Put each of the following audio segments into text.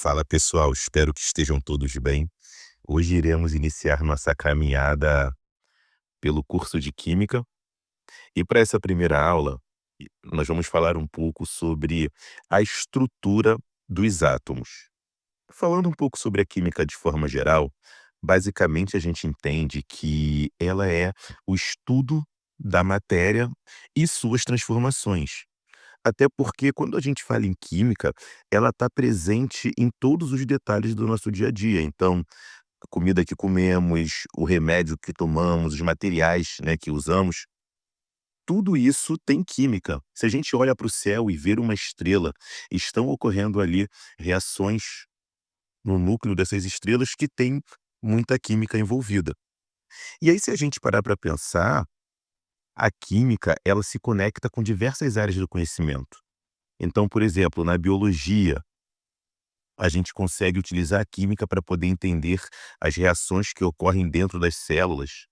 Fala pessoal, espero que estejam todos bem. Hoje iremos iniciar nossa caminhada pelo curso de Química e para essa primeira aula, nós vamos falar um pouco sobre a estrutura dos átomos. Falando um pouco sobre a química de forma geral, basicamente a gente entende que ela é o estudo da matéria e suas transformações. Até porque quando a gente fala em química, ela está presente em todos os detalhes do nosso dia a dia. Então, a comida que comemos, o remédio que tomamos, os materiais, né, que usamos, tudo isso tem química. Se a gente olha para o céu e ver uma estrela, estão ocorrendo ali reações no núcleo dessas estrelas que tem muita química envolvida. E aí, se a gente parar para pensar, a química, ela se conecta com diversas áreas do conhecimento. Então, por exemplo, na biologia, a gente consegue utilizar a química para poder entender as reações que ocorrem dentro das células,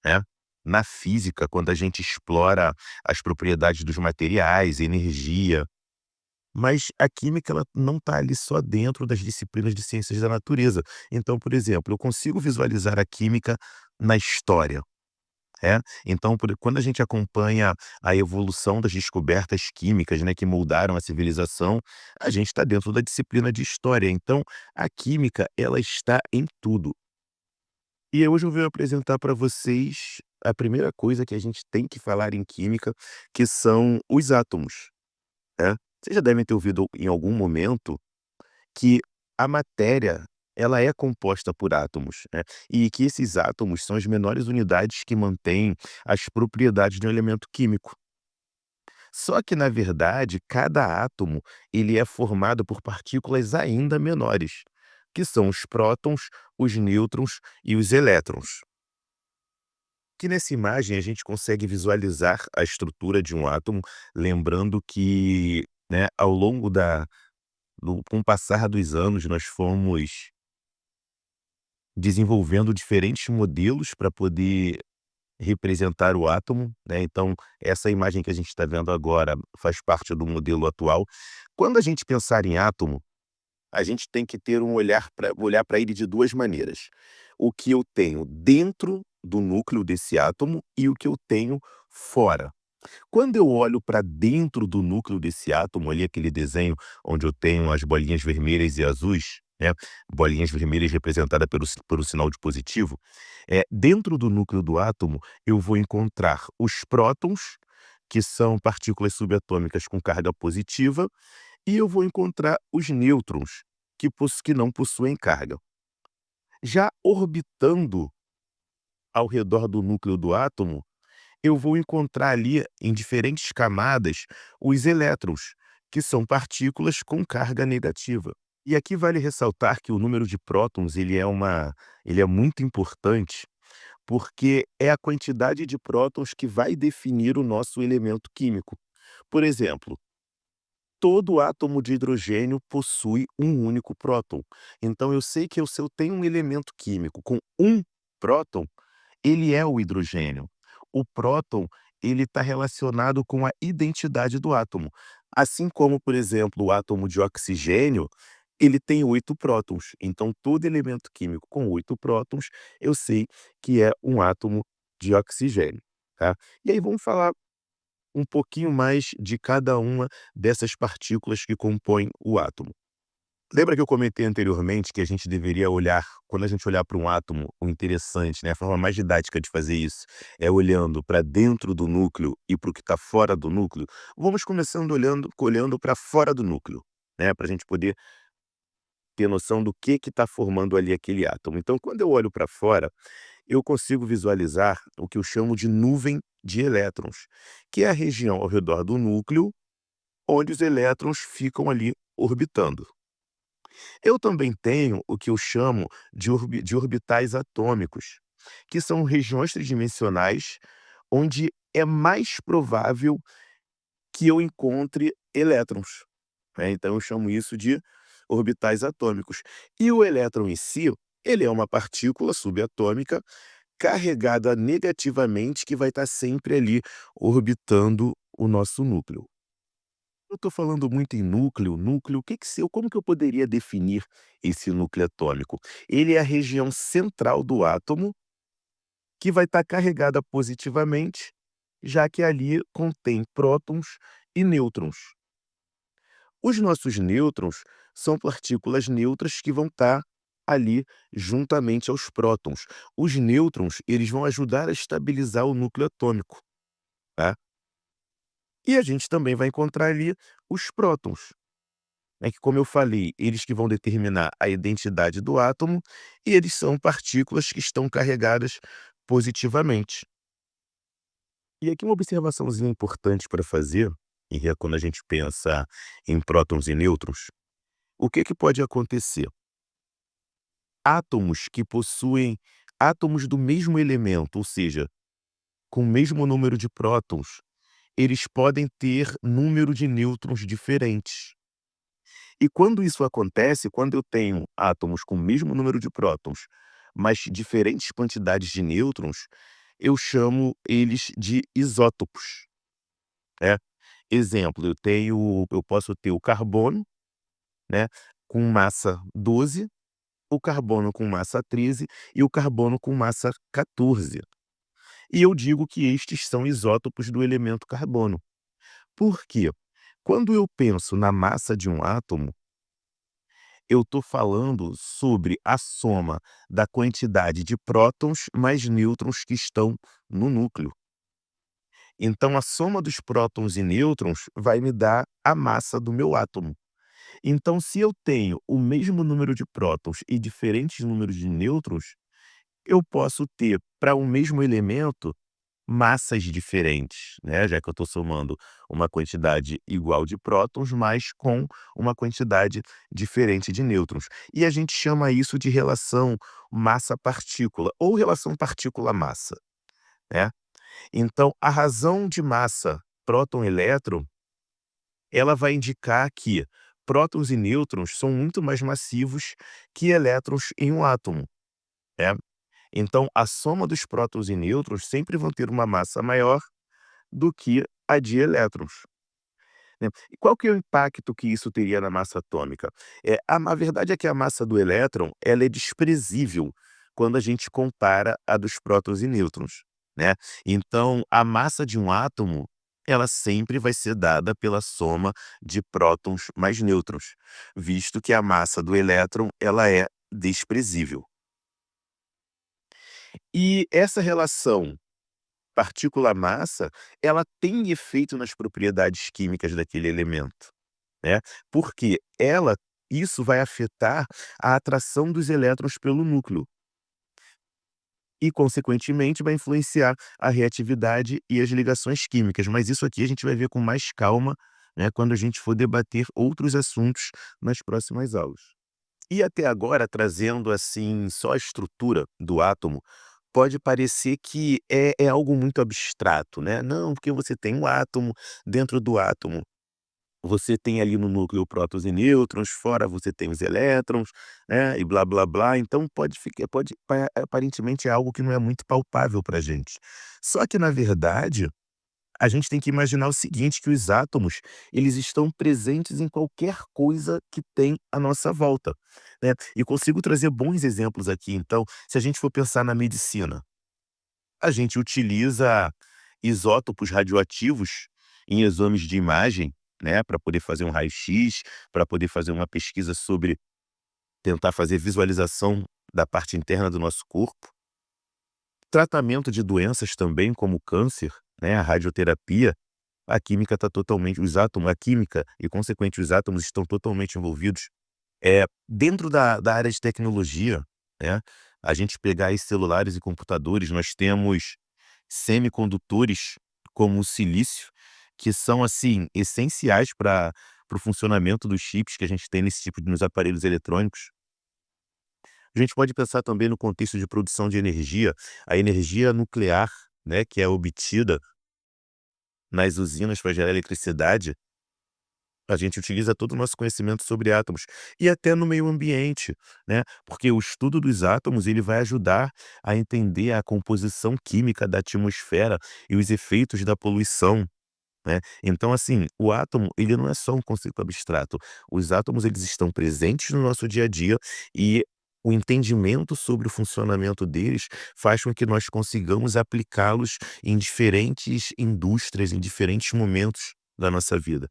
né? Na física, quando a gente explora as propriedades dos materiais, energia, mas a química ela não está ali só dentro das disciplinas de ciências da natureza. Então, por exemplo, eu consigo visualizar a química na história. Então, quando a gente acompanha a evolução das descobertas químicas, né, que moldaram a civilização, a gente está dentro da disciplina de história. Então, a química, ela está em tudo. E hoje eu venho apresentar para vocês a primeira coisa que a gente tem que falar em química, que são os átomos, né? Vocês já devem ter ouvido em algum momento que a matéria, ela é composta por átomos, né, e que esses átomos são as menores unidades que mantêm as propriedades de um elemento químico. Só que, na verdade, cada átomo, ele é formado por partículas ainda menores, que são os prótons, os nêutrons e os elétrons. Que nessa imagem a gente consegue visualizar a estrutura de um átomo, lembrando que, né, ao longo com o passar dos anos, nós fomos desenvolvendo diferentes modelos para poder representar o átomo, né, então essa imagem que a gente está vendo agora faz parte do modelo atual. Quando a gente pensar em átomo, a gente tem que ter um olhar para ele de 2 maneiras. O que eu tenho dentro do núcleo desse átomo e o que eu tenho fora. Quando eu olho para dentro do núcleo desse átomo, ali aquele desenho onde eu tenho as bolinhas vermelhas e azuis, né, bolinhas vermelhas representadas por um sinal de positivo, dentro do núcleo do átomo eu vou encontrar os prótons, que são partículas subatômicas com carga positiva, e eu vou encontrar os nêutrons, que não possuem carga. Já orbitando ao redor do núcleo do átomo, eu vou encontrar ali, em diferentes camadas, os elétrons, que são partículas com carga negativa. E aqui vale ressaltar que o número de prótons ele é muito importante, porque é a quantidade de prótons que vai definir o nosso elemento químico. Por exemplo, todo átomo de hidrogênio possui um único próton. Então eu sei que se eu tenho um elemento químico com um próton, ele é o hidrogênio. O próton, ele está relacionado com a identidade do átomo. Assim como, por exemplo, o átomo de oxigênio, ele tem 8 prótons. Então, todo elemento químico com 8 prótons, eu sei que é um átomo de oxigênio, tá? E aí vamos falar um pouquinho mais de cada uma dessas partículas que compõem o átomo. Lembra que eu comentei anteriormente que a gente deveria olhar, quando a gente olhar para um átomo, o interessante, né, a forma mais didática de fazer isso, é olhando para dentro do núcleo e para o que está fora do núcleo? Vamos começando olhando para fora do núcleo, né, para a gente poder ter noção do que está formando ali aquele átomo. Então, quando eu olho para fora, eu consigo visualizar o que eu chamo de nuvem de elétrons, que é a região ao redor do núcleo onde os elétrons ficam ali orbitando. Eu também tenho o que eu chamo de orbitais atômicos, que são regiões tridimensionais onde é mais provável que eu encontre elétrons, né, então eu chamo isso de orbitais atômicos. E o elétron em si, ele é uma partícula subatômica carregada negativamente que vai estar sempre ali orbitando o nosso núcleo. Eu estou falando muito em núcleo, núcleo, o que que se como que eu poderia definir esse núcleo atômico? Ele é a região central do átomo que vai estar carregada positivamente, já que ali contém prótons e nêutrons. Os nossos nêutrons são partículas neutras que vão estar ali juntamente aos prótons. Os nêutrons, eles vão ajudar a estabilizar o núcleo atômico, tá? E a gente também vai encontrar ali os prótons, né, que como eu falei, eles que vão determinar a identidade do átomo, e eles são partículas que estão carregadas positivamente. E aqui uma observaçãozinha importante para fazer, quando a gente pensa em prótons e nêutrons, o que que pode acontecer? Átomos que possuem átomos do mesmo elemento, ou seja, com o mesmo número de prótons, eles podem ter número de nêutrons diferentes. E quando isso acontece, quando eu tenho átomos com o mesmo número de prótons, mas diferentes quantidades de nêutrons, eu chamo eles de isótopos, né. Exemplo, eu posso ter o carbono, né, com massa 12, o carbono com massa 13 e o carbono com massa 14. E eu digo que estes são isótopos do elemento carbono. Por quê? Quando eu penso na massa de um átomo, eu estou falando sobre a soma da quantidade de prótons mais nêutrons que estão no núcleo. Então, a soma dos prótons e nêutrons vai me dar a massa do meu átomo. Então, se eu tenho o mesmo número de prótons e diferentes números de nêutrons, eu posso ter, para um mesmo elemento, massas diferentes, né, já que eu estou somando uma quantidade igual de prótons, mas com uma quantidade diferente de nêutrons. E a gente chama isso de relação massa-partícula ou relação partícula-massa, né. Então, a razão de massa próton-elétron, ela vai indicar que prótons e nêutrons são muito mais massivos que elétrons em um átomo, né. Então, a soma dos prótons e nêutrons sempre vão ter uma massa maior do que a de elétrons, né. E qual que é o impacto que isso teria na massa atômica? A verdade é que a massa do elétron, ela é desprezível quando a gente compara a dos prótons e nêutrons, né. Então, a massa de um átomo, ela sempre vai ser dada pela soma de prótons mais nêutrons, visto que a massa do elétron, ela é desprezível. E essa relação partícula-massa, ela tem efeito nas propriedades químicas daquele elemento, né, porque isso vai afetar a atração dos elétrons pelo núcleo e, consequentemente, vai influenciar a reatividade e as ligações químicas, mas isso aqui a gente vai ver com mais calma, né, quando a gente for debater outros assuntos nas próximas aulas. E até agora, trazendo, assim, só a estrutura do átomo, pode parecer que é algo muito abstrato, né. Não, porque você tem um átomo, dentro do átomo você tem ali no núcleo prótons e nêutrons, fora você tem os elétrons, né, e blá blá blá, então aparentemente é algo que não é muito palpável para a gente. Só que na verdade, a gente tem que imaginar o seguinte, que os átomos, eles estão presentes em qualquer coisa que tem à nossa volta, né. E consigo trazer bons exemplos aqui, então, se a gente for pensar na medicina, a gente utiliza isótopos radioativos em exames de imagem, né, para poder fazer um raio-x, para poder fazer uma pesquisa sobre tentar fazer visualização da parte interna do nosso corpo. Tratamento de doenças também, como o câncer, né, a radioterapia, a química está totalmente os átomos a química e, consequente, os átomos estão totalmente envolvidos. Dentro da área de tecnologia, né, a gente pegar aí celulares e computadores, nós temos semicondutores, como o silício, que são, assim, essenciais para o funcionamento dos chips que a gente tem nos aparelhos eletrônicos. A gente pode pensar também no contexto de produção de energia, a energia nuclear, né, que é obtida nas usinas para gerar eletricidade, a gente utiliza todo o nosso conhecimento sobre átomos e até no meio ambiente, né, porque o estudo dos átomos, ele vai ajudar a entender a composição química da atmosfera e os efeitos da poluição, né. Então, assim, o átomo, ele não é só um conceito abstrato. Os átomos, eles estão presentes no nosso dia a dia e o entendimento sobre o funcionamento deles faz com que nós consigamos aplicá-los em diferentes indústrias, em diferentes momentos da nossa vida.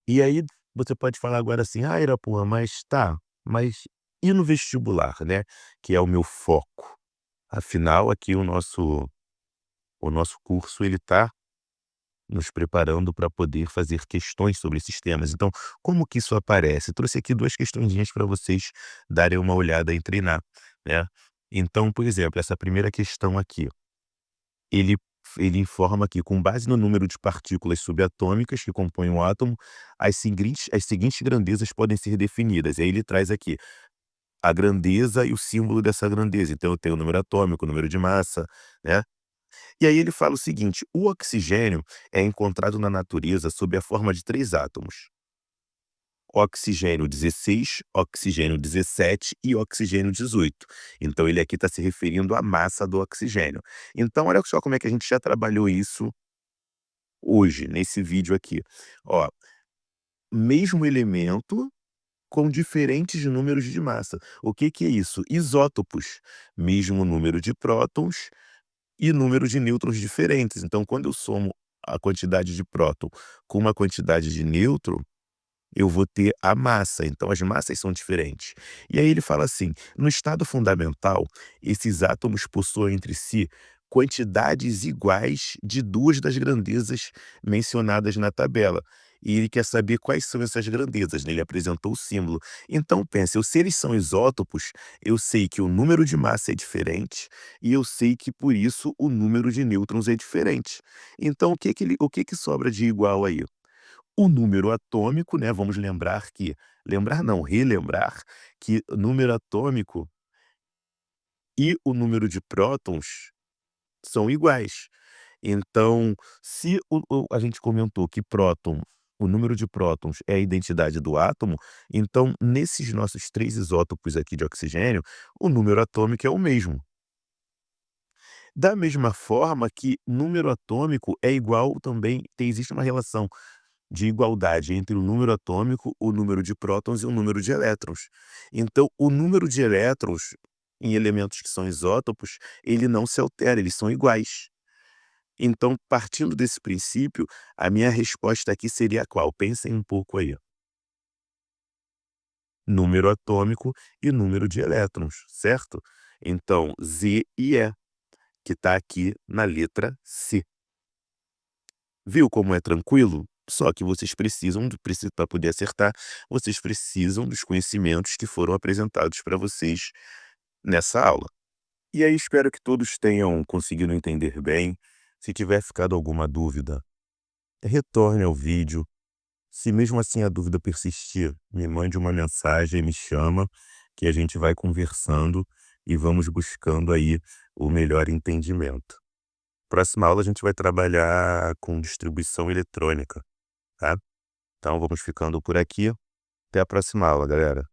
E aí você pode falar agora assim: "Ah, Irapuã, mas tá, mas e no vestibular, né, que é o meu foco? Afinal, aqui o nosso curso, ele está nos preparando para poder fazer questões sobre esses temas. Então, como que isso aparece? Trouxe aqui 2 questõezinhas para vocês darem uma olhada e treinar, né. Então, por exemplo, essa primeira questão aqui, ele ele informa que, com base no número de partículas subatômicas que compõem o átomo, as seguintes grandezas podem ser definidas. E aí ele traz aqui a grandeza e o símbolo dessa grandeza. Então eu tenho o número atômico, o número de massa, né. E aí ele fala o seguinte: o oxigênio é encontrado na natureza sob a forma de 3 átomos: oxigênio 16, oxigênio 17 e oxigênio 18. Então ele aqui está se referindo à massa do oxigênio. Então olha só como é que a gente já trabalhou isso hoje, nesse vídeo aqui. Ó, mesmo elemento com diferentes números de massa. O que que é isso? Isótopos, mesmo número de prótons e número de nêutrons diferentes. Então, quando eu somo a quantidade de próton com uma quantidade de nêutron, eu vou ter a massa, então as massas são diferentes. E aí ele fala assim: no estado fundamental, esses átomos possuem entre si quantidades iguais de 2 das grandezas mencionadas na tabela. E ele quer saber quais são essas grandezas, né, ele apresentou o símbolo. Então pensa, se eles são isótopos, eu sei que o número de massa é diferente e eu sei que, por isso, o número de nêutrons é diferente. Então o que que sobra de igual aí? O número atômico, né, vamos lembrar não, relembrar que o número atômico e o número de prótons são iguais. Então, se a gente comentou que o número de prótons é a identidade do átomo, então nesses nossos 3 isótopos aqui de oxigênio, o número atômico é o mesmo. Da mesma forma que número atômico é igual também, existe uma relação de igualdade entre o número atômico, o número de prótons e o número de elétrons. Então, o número de elétrons em elementos que são isótopos, ele não se altera, eles são iguais. Então, partindo desse princípio, a minha resposta aqui seria qual? Pensem um pouco aí. Número atômico e número de elétrons, certo? Então, Z e E, que está aqui na letra C. Viu como é tranquilo? Só que vocês precisam, para poder acertar, vocês precisam dos conhecimentos que foram apresentados para vocês nessa aula. E aí espero que todos tenham conseguido entender bem. Se tiver ficado alguma dúvida, retorne ao vídeo. Se mesmo assim a dúvida persistir, me mande uma mensagem, me chama, que a gente vai conversando e vamos buscando aí o melhor entendimento. Próxima aula a gente vai trabalhar com distribuição eletrônica, tá? Então vamos ficando por aqui. Até a próxima aula, galera.